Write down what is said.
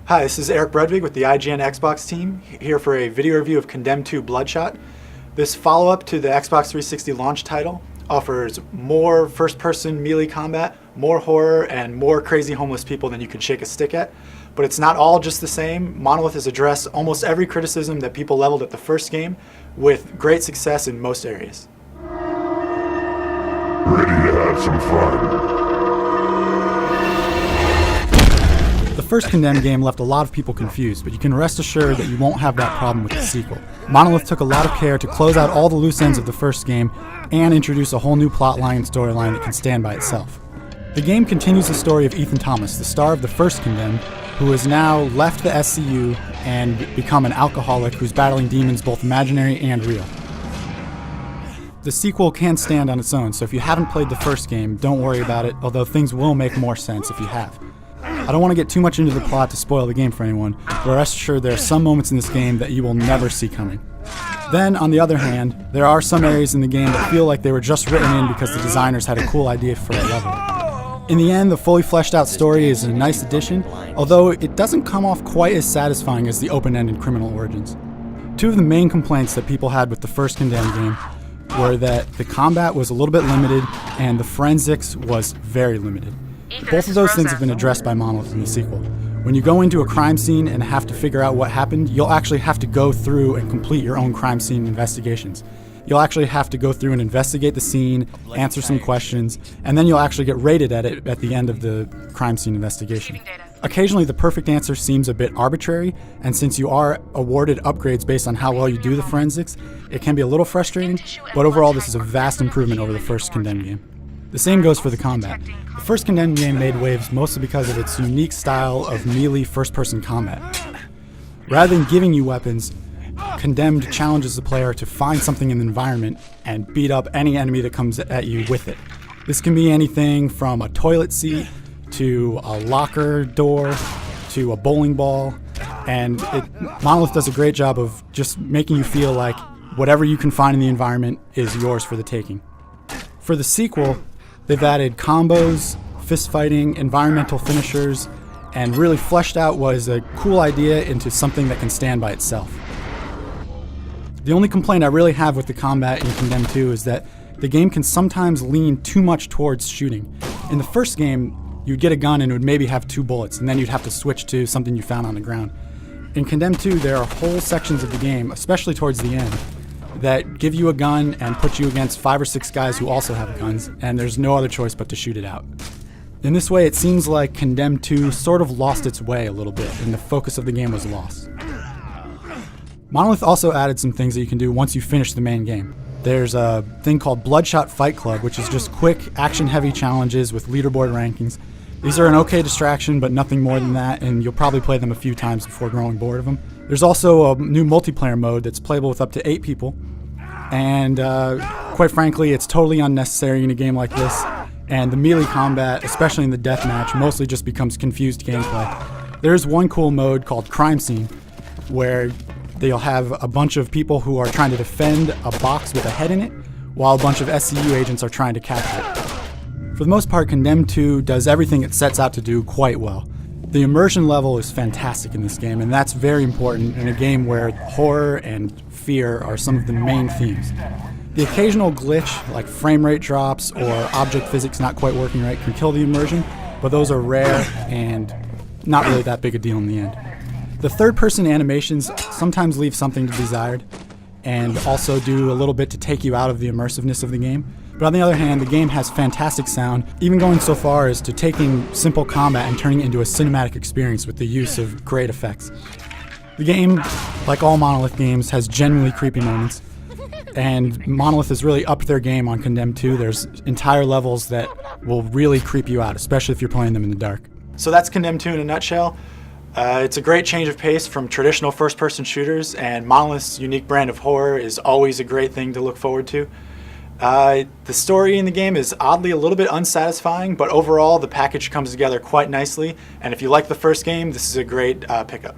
Hi, this is Eric Bredvig with the IGN Xbox team, here for a video review of Condemned 2 Bloodshot. This follow-up to the Xbox 360 launch title offers more first-person melee combat, more horror, and more crazy homeless people than you can shake a stick at. But it's not all just the same. Monolith has addressed almost every criticism that people leveled at the first game with great success in most areas. Ready to have some fun? The first Condemned game left a lot of people confused, but you can rest assured that you won't have that problem with the sequel. Monolith took a lot of care to close out all the loose ends of the first game and introduce a whole new plotline and storyline that can stand by itself. The game continues the story of Ethan Thomas, the star of the first Condemned, who has now left the SCU and become an alcoholic who's battling demons both imaginary and real. The sequel can stand on its own, so if you haven't played the first game, don't worry about it, although things will make more sense if you have. I don't want to get too much into the plot to spoil the game for anyone, but rest assured there are some moments in this game that you will never see coming. Then, on the other hand, there are some areas in the game that feel like they were just written in because the designers had a cool idea for a level. In the end, the fully fleshed out story is a nice addition, although it doesn't come off quite as satisfying as the open-ended Criminal Origins. Two of the main complaints that people had with the first Condemned game were that the combat was a little bit limited and the forensics was very limited. Both of those things have been addressed by Monolith in the sequel. When you go into a crime scene and have to figure out what happened, you'll actually have to go through and complete your own crime scene investigations. You'll actually have to go through and investigate the scene, answer some questions, and then you'll actually get rated at it at the end of the crime scene investigation. Occasionally the perfect answer seems a bit arbitrary, and since you are awarded upgrades based on how well you do the forensics, it can be a little frustrating, but overall this is a vast improvement over the first Condemned game. The same goes for the combat. The first Condemned game made waves mostly because of its unique style of melee first-person combat. Rather than giving you weapons, Condemned challenges the player to find something in the environment and beat up any enemy that comes at you with it. This can be anything from a toilet seat to a locker door to a bowling ball, and Monolith does a great job of just making you feel like whatever you can find in the environment is yours for the taking. For the sequel, they've added combos, fist fighting, environmental finishers, and really fleshed out what is a cool idea into something that can stand by itself. The only complaint I really have with the combat in Condemned 2 is that the game can sometimes lean too much towards shooting. In the first game, you'd get a gun and it would maybe have 2 bullets, and then you'd have to switch to something you found on the ground. In Condemned 2, there are whole sections of the game, especially towards the end, that give you a gun and put you against 5 or 6 guys who also have guns, and there's no other choice but to shoot it out. In this way, it seems like Condemned 2 sort of lost its way a little bit, and the focus of the game was lost. Monolith also added some things that you can do once you finish the main game. There's a thing called Bloodshot Fight Club, which is just quick, action-heavy challenges with leaderboard rankings. These are an okay distraction, but nothing more than that, and you'll probably play them a few times before growing bored of them. There's also a new multiplayer mode that's playable with up to 8 people, and quite frankly, it's totally unnecessary in a game like this, and the melee combat, especially in the deathmatch, mostly just becomes confused gameplay. There's one cool mode called Crime Scene, where they'll have a bunch of people who are trying to defend a box with a head in it, while a bunch of SCU agents are trying to capture it. For the most part, Condemned 2 does everything it sets out to do quite well. The immersion level is fantastic in this game, and that's very important in a game where horror and fear are some of the main themes. The occasional glitch, like frame rate drops or object physics not quite working right, can kill the immersion, but those are rare and not really that big a deal in the end. The third-person animations sometimes leave something to be desired, and also do a little bit to take you out of the immersiveness of the game. But on the other hand, the game has fantastic sound, even going so far as to taking simple combat and turning it into a cinematic experience with the use of great effects. The game, like all Monolith games, has genuinely creepy moments, and Monolith has really upped their game on Condemned 2. There's entire levels that will really creep you out, especially if you're playing them in the dark. So that's Condemned 2 in a nutshell. It's a great change of pace from traditional first-person shooters, and Monolith's unique brand of horror is always a great thing to look forward to. The story in the game is oddly a little bit unsatisfying, but overall the package comes together quite nicely, and if you like the first game, this is a great pickup.